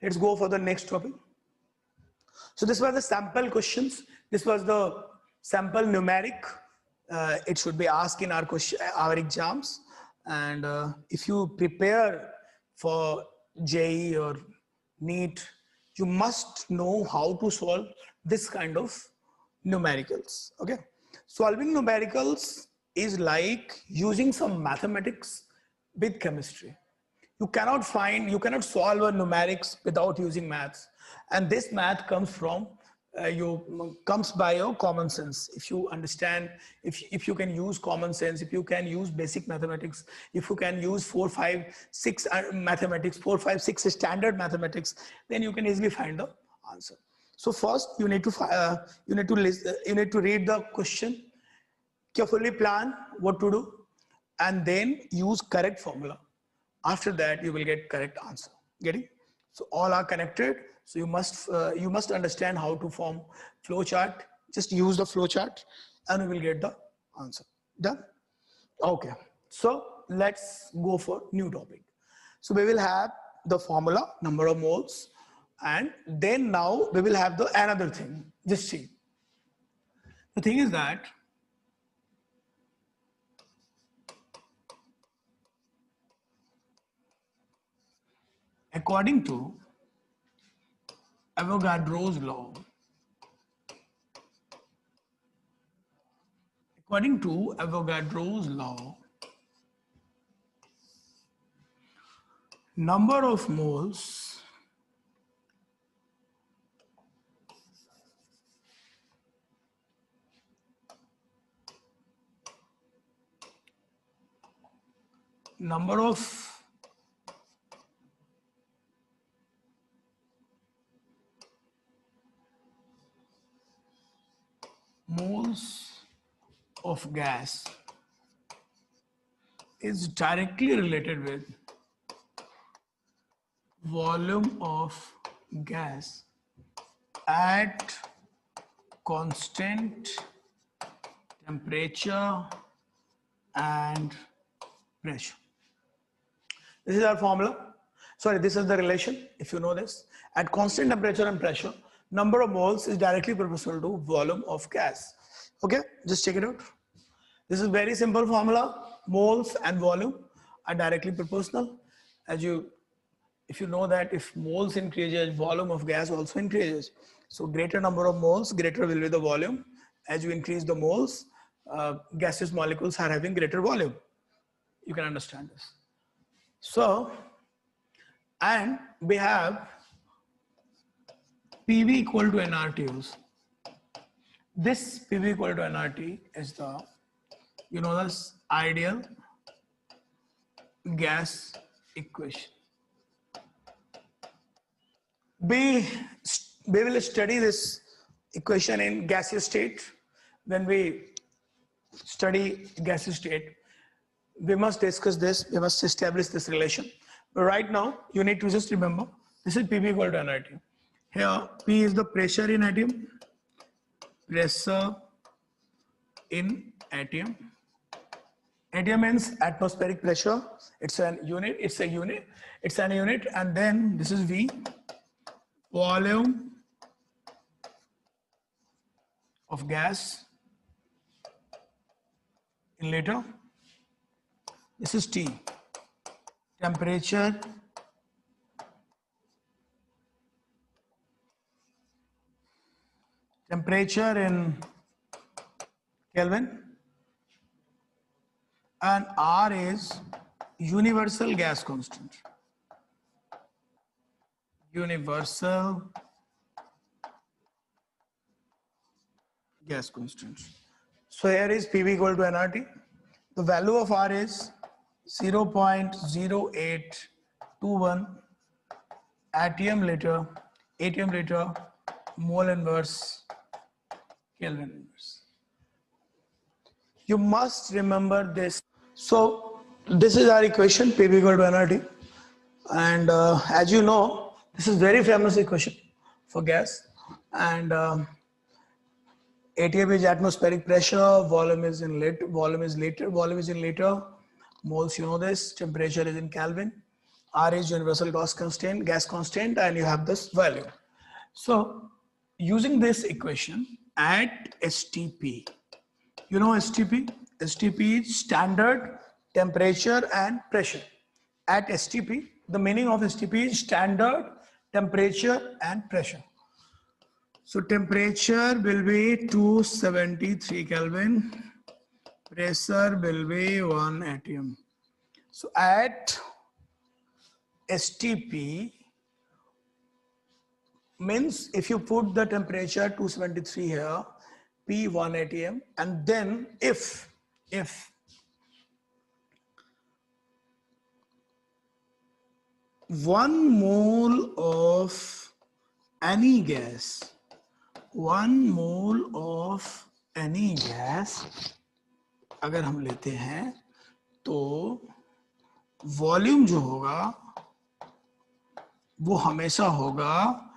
Let's go for the next topic. So this was the sample questions. This was the sample numeric. It should be asked in our exams. And if you prepare for JEE or NEET, you must know how to solve this kind of numericals. Okay, solving numericals is like using some mathematics with chemistry. You cannot solve a numerics without using maths, and this math comes from comes by your common sense. If you understand, if you can use common sense, if you can use basic mathematics, if you can use 4 5 6 mathematics, 4 5 6 standard mathematics, then you can easily find the answer. So first you need to read the question carefully, plan what to do, and then use correct formula. After that, you will get correct answer. Getting? So all are connected. So you must understand how to form flow chart. Just use the flow chart, and you will get the answer. Done? Okay. So let's go for new topic. So we will have the formula, number of moles, and then now we will have the another thing. Just see. The thing is that according to Avogadro's law, number of moles of gas is directly related with volume of gas at constant temperature and pressure. This is our formula. Sorry, this is the relation. If you know this, at constant temperature and pressure, number of moles is directly proportional to volume of gas. Okay, just check it out. This is very simple formula. Moles and volume are directly proportional. If you know that if moles increases, volume of gas also increases. So greater number of moles, greater will be the volume. As you increase the moles, gaseous molecules are having greater volume. You can understand this. So, and we have PV equal to nRT. This PV equal to nRT is the, this ideal gas equation. We will study this equation in gaseous state. When we study gaseous state, we must discuss this, we must establish this relation. But right now, you need to just remember, this is PV equal to nRT. Here, P is the pressure in atom. Pressure in atom. Atom means atmospheric pressure. It's an unit, and then this is V. Volume of gas in liter. This is T. Temperature in Kelvin, and R is universal gas constant. Universal gas constant. So here is PV equal to nRT. The value of R is 0.0821 atm liter, mole inverse, Kelvin inverse. You must remember this. So this is our equation, PV equal to nRT. And as you know, this is very famous equation for gas. And ATM is atmospheric pressure, volume is in liter, moles, you know this, temperature is in Kelvin, R is universal gas constant, and you have this value. So using this equation at STP, you know STP? STP is standard temperature and pressure. At STP, the meaning of STP is standard temperature and pressure. So temperature will be 273 Kelvin, pressure will be 1 atm. So at STP means if you put the temperature 273 here, P 1 atm, and then if 1 mole of any gas, 1 mole of any gas अगर हम लेते हैं तो volume जो होगा वो हमेशा होगा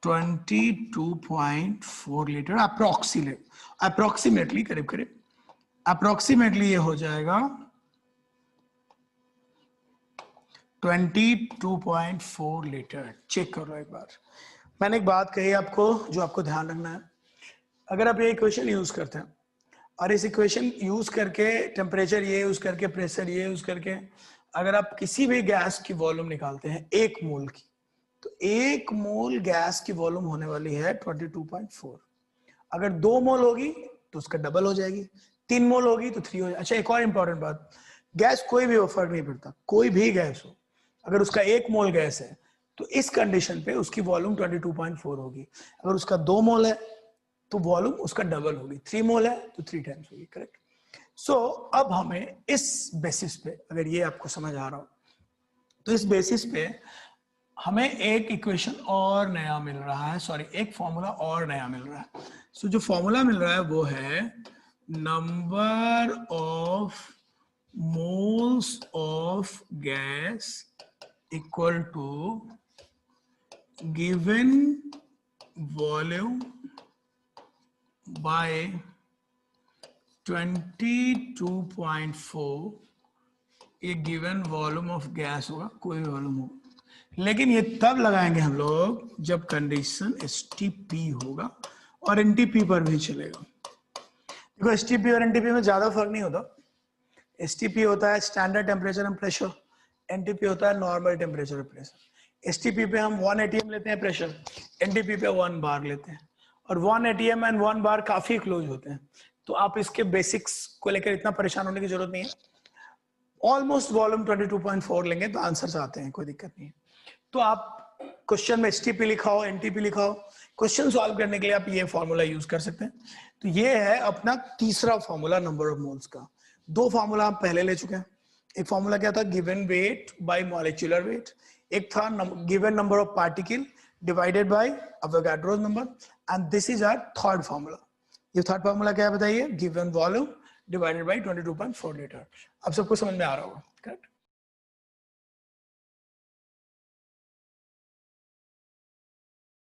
22.4 लीटर अप्रोक्सीमेटली, करीब अप्रोक्सीमेटली ये हो जाएगा 22.4 लीटर. चेक करो एक बार. मैंने एक बात कही आपको जो आपको ध्यान रखना है. अगर आप ये इक्वेशन यूज करते हैं और इस इक्वेशन यूज करके टेम्परेचर ये यूज करके प्रेशर ये यूज करके अगर आप किसी भी गैस की वॉल्यूम निकालते हैं 1 मोल की, तो 1 मोल गैस की वॉल्यूम होने वाली है 22.4. अगर 2 मोल होगी तो उसका डबल हो जाएगी, 3 मोल होगी तो 3 हो जाएगी. अच्छा, एक और इंपॉर्टेंट बात, गैस कोई भी हो फर्क नहीं पड़ता, कोई भी गैस हो, अगर उसका 1 मोल गैस है तो इस कंडीशन पे उसकी वॉल्यूम 22.4 होगी. अगर उसका 2 मोल है तो वॉल्यूम उसका डबल होगी, 3 मोल है तो 3 टाइम्स होगी. करेक्ट. सो अब हमें इस बेसिस पे, अगर ये आपको समझ आ रहा हो तो इस बेसिस पे हमें एक इक्वेशन और नया मिल रहा है, सॉरी एक फॉर्मूला और नया मिल रहा है. सो जो फॉर्मूला मिल रहा है वो है number of moles of gas equal to given volume by 22.4. ये गिवन वॉल्यूम ऑफ गैस होगा, कोई भी वॉल्यूम हो, लेकिन ये तब लगाएंगे हम लोग जब कंडीशन STP होगा और NTP पर भी चलेगा. देखो STP और NTP में ज्यादा फर्क नहीं होता. STP होता है standard temperature and pressure, NTP होता है normal temperature and pressure. STP पे हम 1 atm लेते हैं प्रेशर, NTP पे 1 बार लेते हैं, और 1 atm एंड 1 बार काफी क्लोज होते हैं. तो आप इसके बेसिक्स को लेकर इतना परेशान होने की जरूरत नहीं है. ऑलमोस्ट वॉल्यूम 22.4 लेंगे तो आंसर्स आते हैं, कोई दिक्कत नहीं है. तो आप क्वेश्चन में STP लिखा हो, NTP लिखा हो, क्वेश्चन सॉल्व करने के लिए आप ये फॉर्मूला यूज कर सकते हैं. तो ये है अपना तीसरा फॉर्मूला नंबर ऑफ मोल्स का. 2 फॉर्मूला आप पहले ले चुके हैं. एक फॉर्मूला क्या था, given weight by molecular weight. एक था given number of particle divided by Avogadro's number. And this is our third formula. ये थर्ड फॉर्मूला क्या है बताइए, given volume divided by 22.4 litre. अब सबको समझ में आ रहा होगा. करेक्ट.